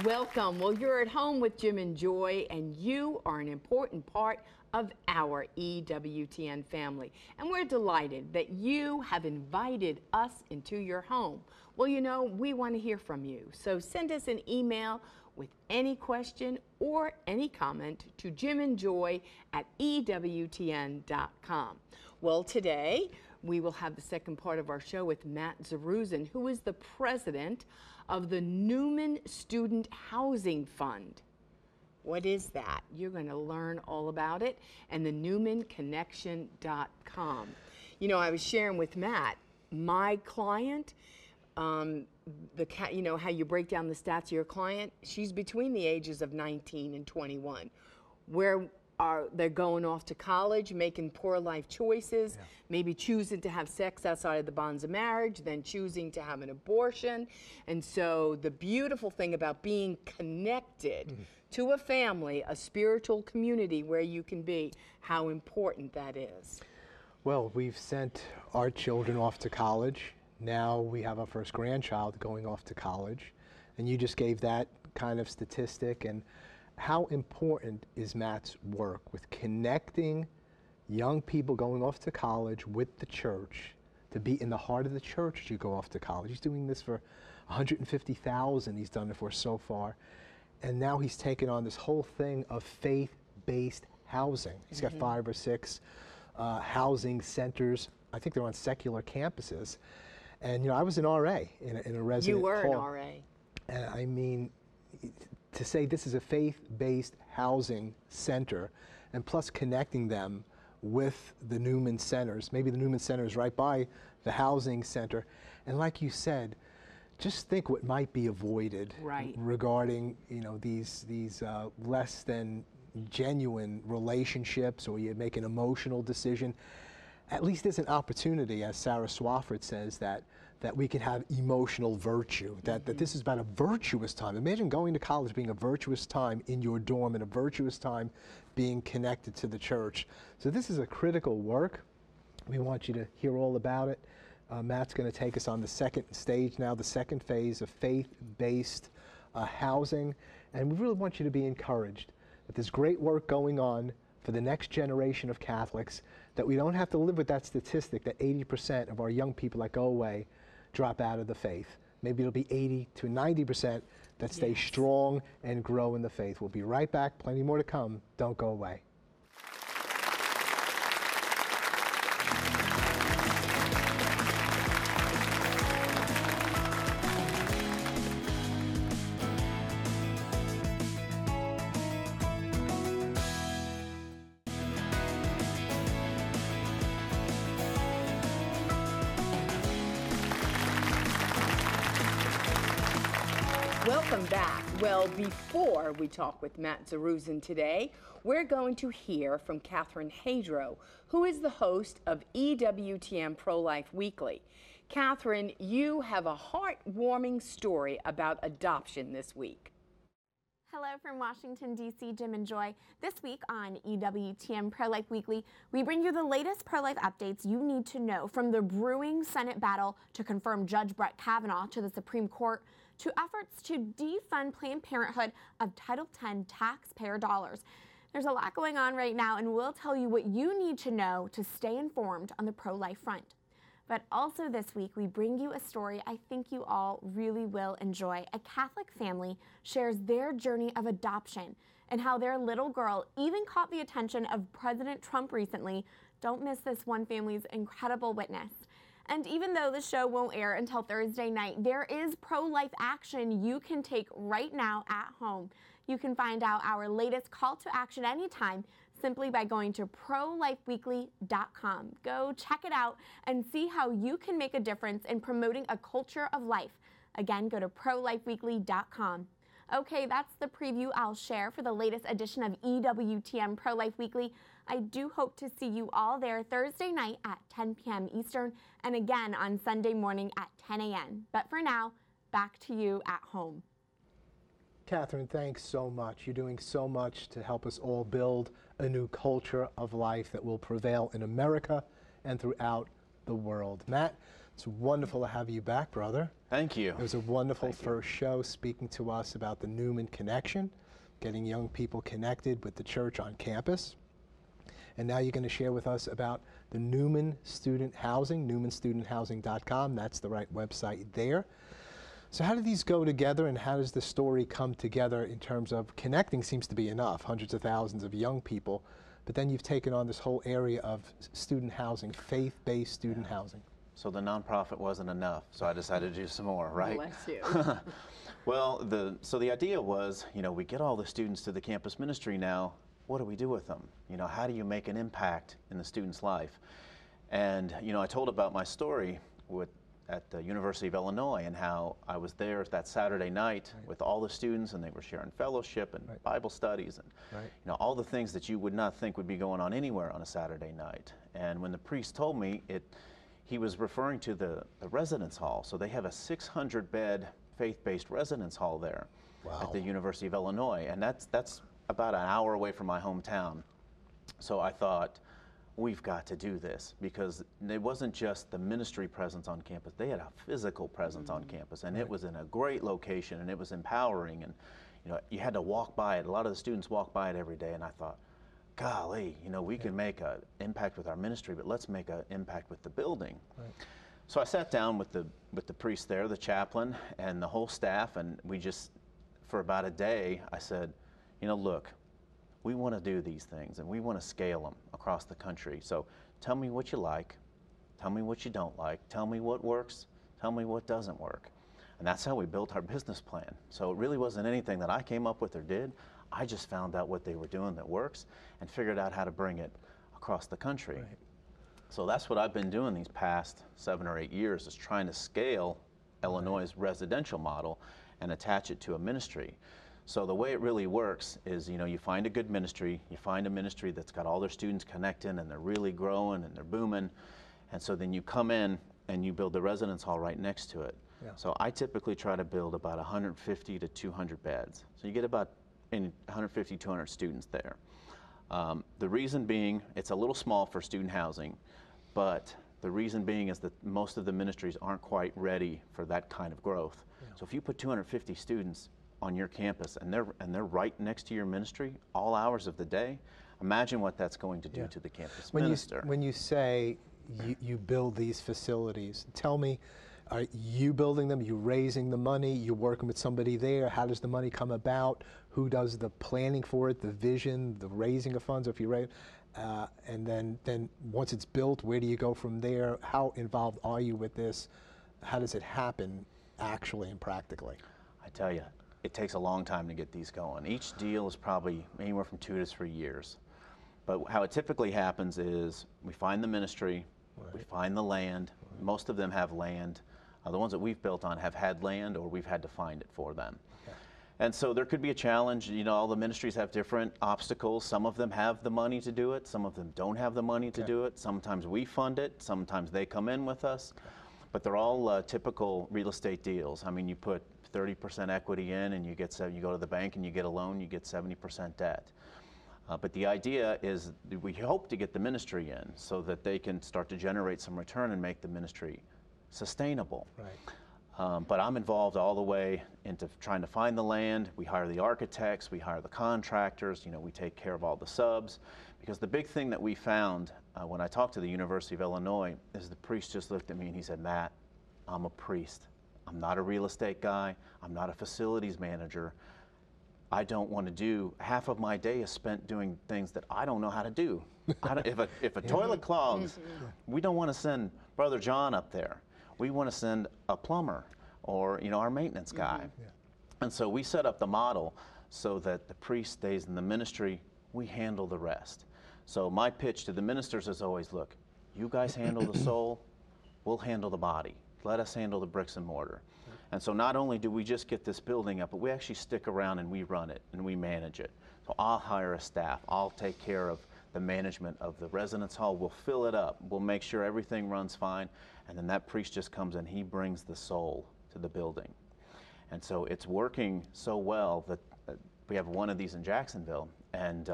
Welcome. Well, you're at home with Jim and Joy, and you are an important part of our EWTN family. And we're delighted that you have invited us into your home. Well, you know, we want to hear from you. So send us an email with any question or any comment to jimandjoy@ewtn.com. Well, today we will have the second part of our show with Matt Zerrusen, who is the president of the Newman Student Housing Fund. What is that? You're going to learn all about it, and the newmanconnection.com. You know, I was sharing with Matt, my client, you know how you break down the stats of your client? She's between the ages of 19 and 21. They're going off to college, making poor life choices, maybe choosing to have sex outside of the bonds of marriage, then choosing to have an abortion. And so the beautiful thing about being connected to a family, a spiritual community where you can be, how important that is. Well, we've sent our children off to college. Now we have our first grandchild going off to college. And you just gave that kind of statistic. And how important is Matt's work with connecting young people going off to college with the church, to be in the heart of the church as you go off to college? He's doing this for 150,000 he's done it for so far. And now he's taken on this whole thing of faith-based housing. He's got 5 or 6 housing centers. I think they're on secular campuses. And you know, I was an RA in a resident You were hall. an RA. And I mean, to say this is a faith-based housing center, and plus connecting them with the Newman centers. Maybe the Newman center is right by the housing center. And like you said, just think what might be avoided regarding, you know, these less than genuine relationships, or you make an emotional decision. At least there's an opportunity, as Sarah Swafford says, that we can have emotional virtue, that this is about a virtuous time. Imagine going to college being a virtuous time in your dorm, and a virtuous time being connected to the church. So this is a critical work. We want you to hear all about it. Matt's going to take us on the second stage now, the second phase of faith-based housing. And we really want you to be encouraged that there's great work going on for the next generation of Catholics, that we don't have to live with that statistic that 80% of our young people that go away drop out of the faith. Maybe it'll be 80 to 90% that stay strong and grow in the faith. We'll be right back. Plenty more to come. Don't go away. Welcome back. Well, before we talk with Matt Zerrusen today, we're going to hear from Catherine Hadro, who is the host of EWTN Pro-Life Weekly. Catherine, you have a heartwarming story about adoption this week. Hello from Washington, D.C., Jim and Joy. This week on EWTN Pro-Life Weekly, we bring you the latest pro-life updates you need to know, from the brewing Senate battle to confirm Judge Brett Kavanaugh to the Supreme Court, to efforts to defund Planned Parenthood of Title X taxpayer dollars. There's a lot going on right now, and we'll tell you what you need to know to stay informed on the pro-life front. But also this week, we bring you a story I think you all really will enjoy. A Catholic family shares their journey of adoption and how their little girl even caught the attention of President Trump recently. Don't miss this one family's incredible witness. And even though the show won't air until Thursday night, there is pro-life action you can take right now at home. You can find out our latest call to action anytime simply by going to prolifeweekly.com. Go check it out and see how you can make a difference in promoting a culture of life. Again, go to prolifeweekly.com. Okay, that's the preview I'll share for the latest edition of EWTN Pro-Life Weekly. I do hope to see you all there Thursday night at 10 p.m. Eastern and again on Sunday morning at 10 a.m. But for now, back to you at home. Catherine, thanks so much. You're doing so much to help us all build a new culture of life that will prevail in America and throughout the world. Matt, It's wonderful to have you back, brother. Thank you. It was a wonderful first show speaking to us about the Newman Connection, getting young people connected with the church on campus. And now you're going to share with us about the Newman Student Housing, newmanstudenthousing.com. That's the right website there. So how do these go together, and how does the story come together in terms of connecting? Seems to be enough, hundreds of thousands of young people, but then you've taken on this whole area of student housing, faith-based student housing. So the nonprofit wasn't enough, so I decided to do some more, right? Bless you. Well, so the idea was, we get all the students to the campus ministry now. What do we do with them? How do you make an impact in the student's life? And, I told about my story at the University of Illinois and how I was there that Saturday night with all the students, and they were sharing fellowship and Bible studies and, all the things that you would not think would be going on anywhere on a Saturday night. And when the priest told me he was referring to the residence hall. So they have a 600-bed faith-based residence hall there at the University of Illinois, and that's about an hour away from my hometown. So I thought, we've got to do this, because it wasn't just the ministry presence on campus. They had a physical presence on campus, and it was in a great location, and it was empowering, and you had to walk by it. A lot of the students walk by it every day, and I thought, golly, we can make an impact with our ministry, but let's make an impact with the building. So I sat down with the priest there, the chaplain, and the whole staff, and we just, for about a day, I said, look, we want to do these things, and we want to scale them across the country. So tell me what you like, tell me what you don't like, tell me what works, tell me what doesn't work. And that's how we built our business plan. So it really wasn't anything that I came up with or did. I just found out what they were doing that works and figured out how to bring it across the country. So that's what I've been doing these past 7 or 8 years, is trying to scale Illinois' residential model and attach it to a ministry. So the way it really works is, you find a good ministry, you find a ministry that's got all their students connecting and they're really growing and they're booming, and so then you come in and you build the residence hall right next to it. So I typically try to build about 150 to 200 beds. So you get about 150, 200 students there. The reason being, it's a little small for student housing, but the reason being is that most of the ministries aren't quite ready for that kind of growth. So if you put 250 students on your campus and they're right next to your ministry all hours of the day, imagine what that's going to do to the campus minister. When you say you build these facilities, tell me, are you building them? You raising the money? You working with somebody there? How does the money come about? Who does the planning for it, the vision, the raising of funds, if you raise? And then once it's built, where do you go from there? How involved are you with this? How does it happen actually and practically? I tell you, it takes a long time to get these going. Each deal is probably anywhere from 2 to 3 years. But how it typically happens is we find the ministry, we find the land. Most of them have land. The ones that we've built on have had land, or we've had to find it for them. And so there could be a challenge. All the ministries have different obstacles. Some of them have the money to do it. Some of them don't have the money to do it. Sometimes we fund it. Sometimes they come in with us. But they're all typical real estate deals. I mean, you put 30% equity in, and you go to the bank and you get a loan, you get 70% debt. But the idea is we hope to get the ministry in so that they can start to generate some return and make the ministry sustainable. But I'm involved all the way into trying to find the land. We hire the architects, we hire the contractors, we take care of all the subs. Because the big thing that we found when I talked to the University of Illinois is the priest just looked at me and he said, Matt, I'm a priest. I'm not a real estate guy. I'm not a facilities manager. I don't want to do, half of my day is spent doing things that I don't know how to do. If a toilet clogs, we don't want to send Brother John up there. We want to send a plumber or our maintenance guy. And so we set up the model so that the priest stays in the ministry, we handle the rest. So my pitch to the ministers is always, look, you guys handle the soul, we'll handle the body. Let us handle the bricks and mortar. And so not only do we just get this building up, but we actually stick around and we run it and we manage it. So I'll hire a staff, I'll take care of the management of the residence hall, we'll fill it up, we'll make sure everything runs fine, and then that priest just comes and he brings the soul to the building. And so it's working so well that we have one of these in Jacksonville, and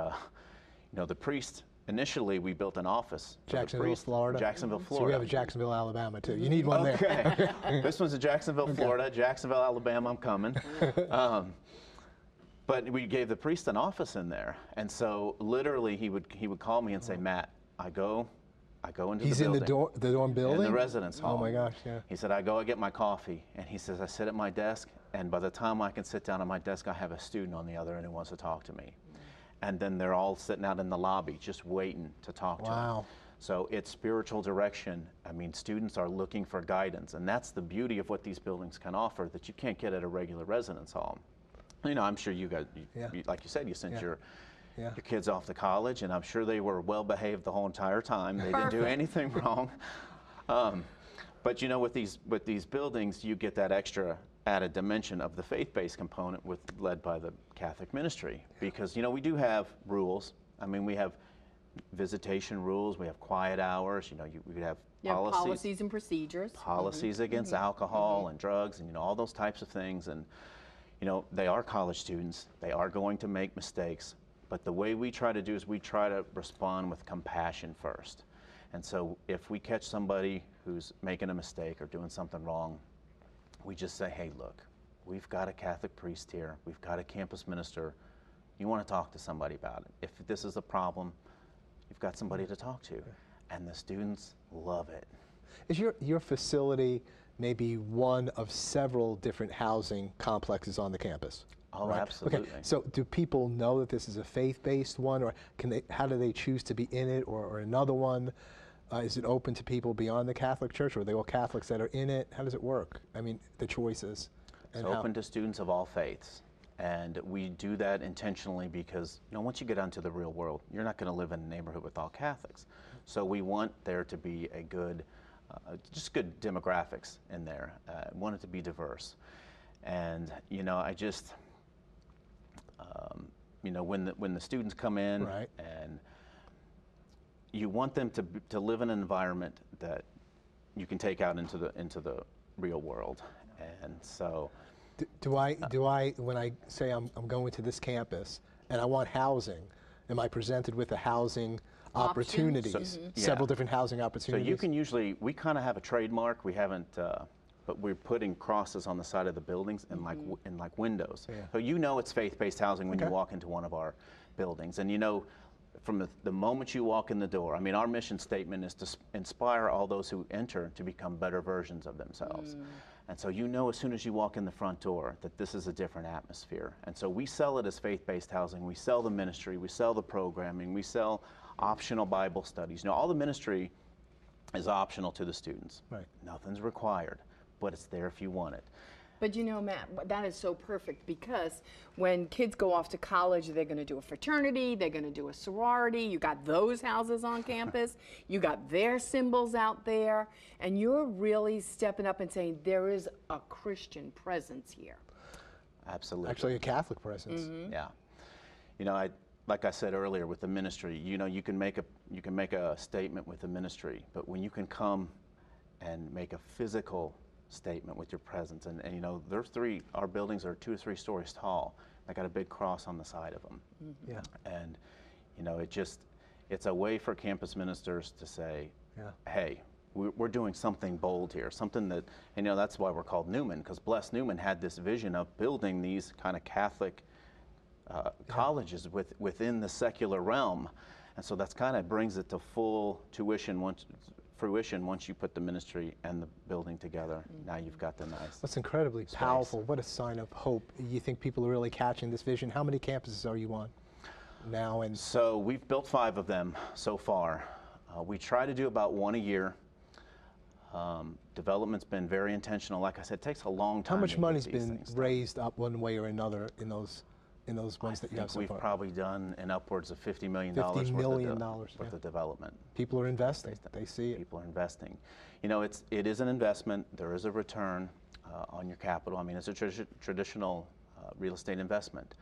the priest initially we built an office. for the Jacksonville, priest. Florida. Jacksonville, So Florida. we have a Jacksonville, Alabama too. You need one there. Okay. This one's in Jacksonville, Florida. Jacksonville, Alabama, I'm coming. But we gave the priest an office in there. And so literally he would call me and say, Matt, I go into He's the in building. the dorm building? In the residence hall. Oh my gosh, yeah. He said, I go, I get my coffee. And he says, I sit at my desk, and by the time I can sit down at my desk, I have a student on the other end who wants to talk to me. And then they're all sitting out in the lobby just waiting to talk to him. Wow. So it's spiritual direction. I mean, students are looking for guidance, and that's the beauty of what these buildings can offer that you can't get at a regular residence hall. You know, I'm sure you guys, like you said, you sent your kids off to college, and I'm sure they were well behaved the whole entire time. They didn't do anything wrong. But you know, with these buildings, you get that extra added dimension of the faith-based component led by the Catholic ministry, because you know we do have rules. I mean, we have visitation rules, we have quiet hours. You know, we have policies and procedures. Policies against alcohol and drugs, and you know all those types of things. And you know, they are college students. They are going to make mistakes. But the way we try to do is we try to respond with compassion first. And so if we catch somebody who's making a mistake or doing something wrong, we just say, hey, look, we've got a Catholic priest here. We've got a campus minister. You want to talk to somebody about it. If this is a problem, you've got somebody to talk to. And the students love it. Is your facility maybe one of several different housing complexes on the campus? Oh, right? absolutely. Okay. So do people know that this is a faith-based one, or how do they choose to be in it, or another one? Is it open to people beyond the Catholic Church, or are they all Catholics that are in it? How does it work? I mean, the choices. It's open to students of all faiths. And we do that intentionally because, you know, once you get out into the real world, you're not going to live in a neighborhood with all Catholics. So we want there to be a good, just good demographics in there. Want it to be diverse. And, you know, I just, you know, when the students come in, right, and you want them to live in an environment that you can take out into the real world. And so do I when I say I'm going to this campus and I want housing, am I presented with a housing opportunities, several different housing opportunities? So you can usually, we kind of have a trademark. We haven't, but we're putting crosses on the side of the buildings and like windows. Yeah. So you know it's faith-based housing when you walk into one of our buildings, and you know from the moment you walk in the door. I mean, our mission statement is to inspire all those who enter to become better versions of themselves. And so you know as soon as you walk in the front door that this is a different atmosphere. And so we sell it as faith-based housing. We sell the ministry. We sell the programming. We sell optional Bible studies. You know, all the ministry is optional to the students. Right. Nothing's required, but it's there if you want it. But you know, Matt, that is so perfect, because when kids go off to college, they're going to do a fraternity, they're going to do a sorority. You got those houses on campus, you got their symbols out there, and you're really stepping up and saying there is a Christian presence here. Absolutely. Actually, a Catholic presence. Yeah. You know, like I said earlier with the ministry, you know, you can make a statement with the ministry, but when you can come and make a physical statement with your presence, and you know, our buildings are 2 or 3 stories tall. They got a big cross on the side of them. Yeah. And you know, it's a way for campus ministers to say, hey, we're doing something bold here, something that, you know, that's why we're called Newman, because Bless Newman had this vision of building these kind of Catholic colleges within the secular realm. And so that's kind of brings it to full fruition once you put the ministry and the building together. Now you've got the nice. That's incredibly space. powerful. What a sign of hope. You think people are really catching this vision? How many campuses are you on now? And so we've built 5 of them so far. We try to do about 1 a year. Development's been very intentional. Like I said, it takes a long time. how much to money's get these been things raised up one way or another in those ones that you have so we've far? probably done in upwards of $50 million $50 million worth of development. People are investing. They see it. People are investing. You know, it is an investment. There is a return on your capital. I mean, it's a traditional real estate investment.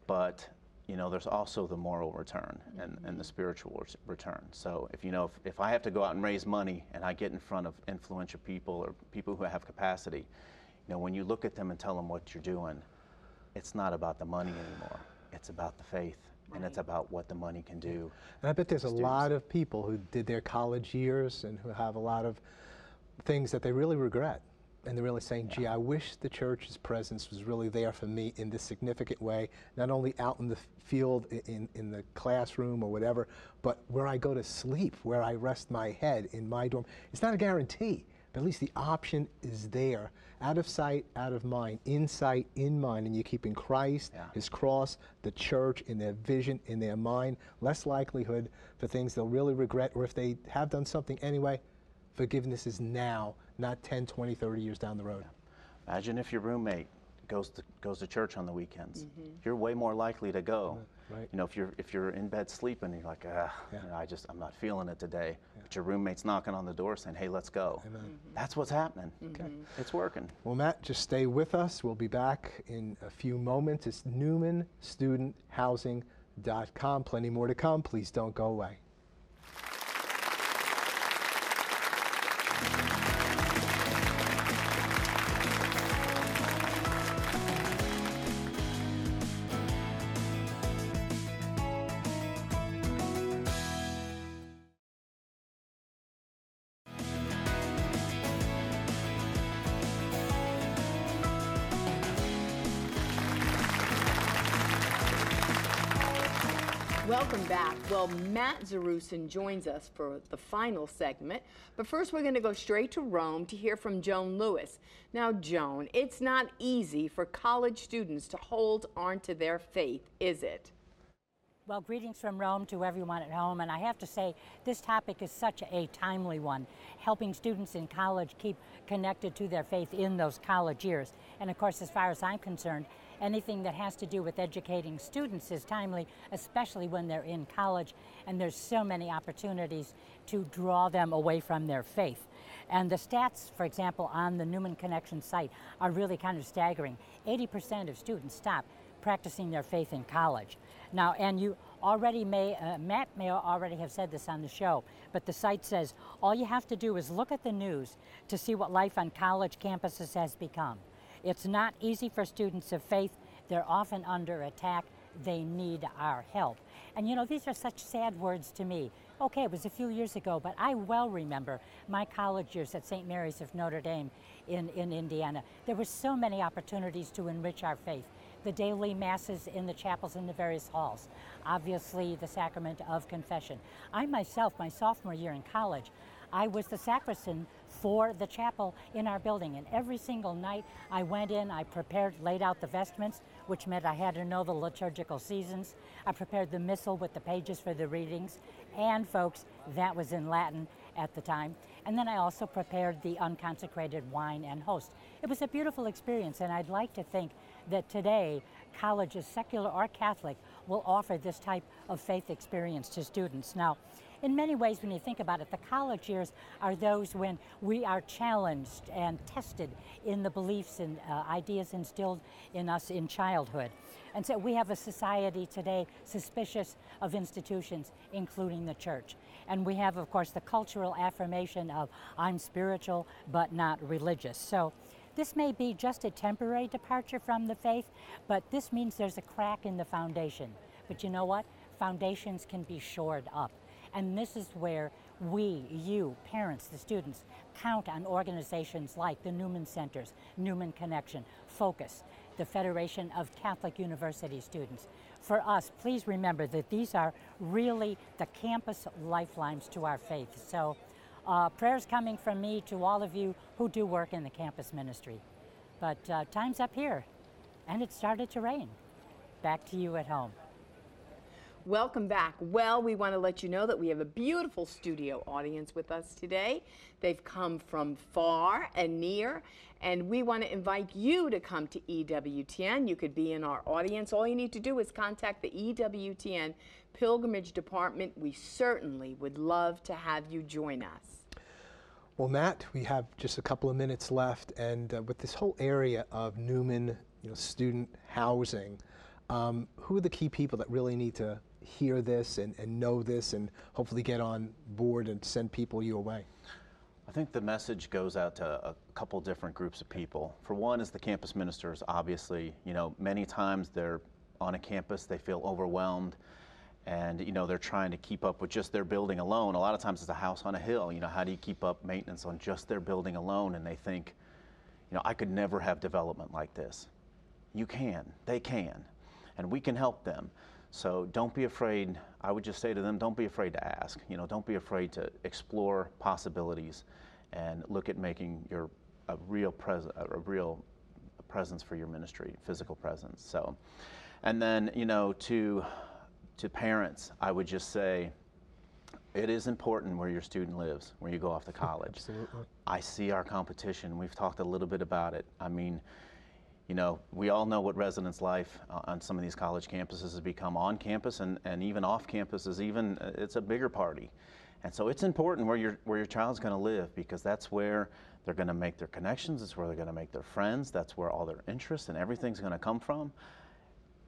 But, you know, there's also the moral return and the spiritual return. So if I have to go out and raise money and I get in front of influential people or people who have capacity, you know, when you look at them and tell them what you're doing, it's not about the money anymore. It's about the faith and it's about what the money can do. And I bet there's a Students. lot of people who did their college years and who have a lot of things that they really regret. And they're really saying, gee, I wish the church's presence was really there for me in this significant way, not only out in the field, in the classroom or whatever, but where I go to sleep, where I rest my head in my dorm. It's not a guarantee, but at least the option is there. Out of sight, out of mind, in sight, in mind, and you're keeping Christ, his cross, the church in their vision, in their mind, less likelihood for things they'll really regret, or if they have done something anyway, forgiveness is now, not 10, 20, 30 years down the road. Imagine if your roommate goes to church on the weekends. You're way more likely to go. Right. You know, if you're in bed sleeping, you're like, you know, I'm not feeling it today. But your roommate's knocking on the door saying, hey, let's go. Amen. That's what's happening. Okay. It's working. Well, Matt, just stay with us. We'll be back in a few moments. It's NewmanStudentHousing.com. Plenty more to come. Please don't go away. Welcome back. Well, Matt Zerrusen joins us for the final segment, but first we're going to go straight to Rome to hear from Joan Lewis. Now, Joan, it's not easy for college students to hold on to their faith, is it? Well, greetings from Rome to everyone at home, and I have to say this topic is such a timely one, helping students in college keep connected to their faith in those college years. And of course, as far as I'm concerned, anything that has to do with educating students is timely, especially when they're in college, and there's so many opportunities to draw them away from their faith. And the stats, for example, on the Newman Connection site are really kind of staggering. 80% of students stop practicing their faith in college. Now, and you already Matt may already have said this on the show, but the site says all you have to do is look at the news to see what life on college campuses has become. It's not easy for students of faith. They're often under attack. They need our help. And you know, these are such sad words to me. Okay, it was a few years ago, but I well remember my college years at St. Mary's of Notre Dame in Indiana. There were so many opportunities to enrich our faith. The daily masses in the chapels in the various halls. Obviously, the sacrament of confession. I myself, my sophomore year in college, I was the sacristan for the chapel in our building, and every single night I went in, I prepared, laid out the vestments, which meant I had to know the liturgical seasons. I prepared the missal with the pages for the readings, and folks, that was in Latin at the time. And then I also prepared the unconsecrated wine and host. It was a beautiful experience, and I'd like to think that today colleges, secular or Catholic, will offer this type of faith experience to students. Now, in many ways, when you think about it, the college years are those when we are challenged and tested in the beliefs and ideas instilled in us in childhood. And so we have a society today suspicious of institutions, including the church. And we have, of course, the cultural affirmation of I'm spiritual but not religious. So this may be just a temporary departure from the faith, but this means there's a crack in the foundation. But you know what? Foundations can be shored up. And this is where we, you, parents, the students, count on organizations like the Newman Centers, Newman Connection, Focus, the Federation of Catholic University Students. For us, please remember that these are really the campus lifelines to our faith. So prayers coming from me to all of you who do work in the campus ministry. But time's up here, and it started to rain. Back to you at home. Welcome back. Well, we want to let you know that we have a beautiful studio audience with us today. They've come from far and near, and we want to invite you to come to EWTN. You could be in our audience. All you need to do is contact the EWTN Pilgrimage Department. We certainly would love to have you join us. Well, Matt, we have just a couple of minutes left, and with this whole area of Newman, student housing, who are the key people that really need to hear this and know this and hopefully get on board and send people your way? I think the message goes out to a couple different groups of people. For one is the campus ministers. Obviously, many times they're on a campus, they feel overwhelmed, and you know, they're trying to keep up with just their building alone. A lot of times it's a house on a hill. You know, how do you keep up maintenance on just their building alone? And they think, you know, I could never have development like this. You can, they can, and we can help them. So don't be afraid. I would just say to them, don't be afraid to ask. You know, don't be afraid to explore possibilities and look at making a real presence for your ministry, physical presence. So, and then, you know, to parents, I would just say, it is important where your student lives, where you go off to college. Absolutely. I see our competition. We've talked a little bit about it. I mean, you know, we all know what residence life on some of these college campuses has become on campus, and even off campus is even, it's a bigger party. And so it's important where your child's going to live, because that's where they're going to make their connections, it's where they're going to make their friends, that's where all their interests and everything's going to come from.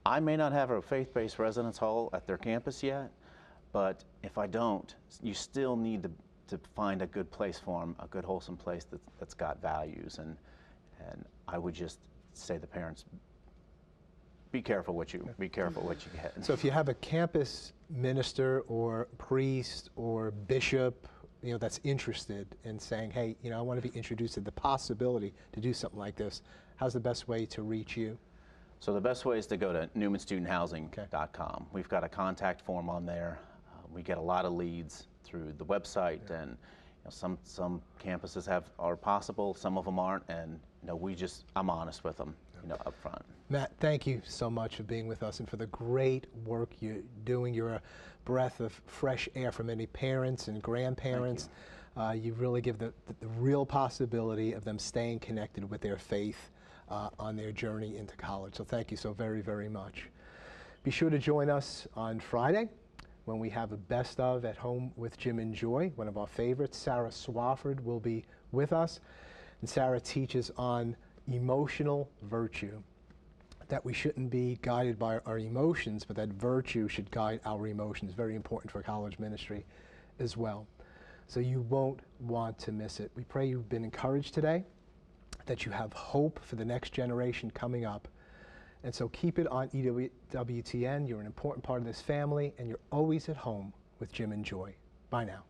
I may not have a faith-based residence hall at their campus yet, but if I don't, you still need to find a good place for them, a good wholesome place that's got values. And I would just say to the parents, be careful what you get. So if you have a campus minister or priest or bishop, you know, that's interested in saying, hey, you know, I want to be introduced to the possibility to do something like this, how's the best way to reach you? So the best way is to go to newmanstudenthousing.com. We've got a contact form on there. We get a lot of leads through the website, and you know, some campuses are possible, some of them aren't, and you know, I'm honest with them, you know, up front. Matt, thank you so much for being with us and for the great work you're doing. You're a breath of fresh air for many parents and grandparents. You really give the real possibility of them staying connected with their faith on their journey into college. So thank you so very, very much. Be sure to join us on Friday when we have a best of at home with Jim and Joy. One of our favorites, Sarah Swafford, will be with us. And Sarah teaches on emotional virtue, that we shouldn't be guided by our emotions, but that virtue should guide our emotions. Very important for college ministry as well. So you won't want to miss it. We pray you've been encouraged today, that you have hope for the next generation coming up. And so keep it on EWTN. You're an important part of this family, and you're always at home with Jim and Joy. Bye now.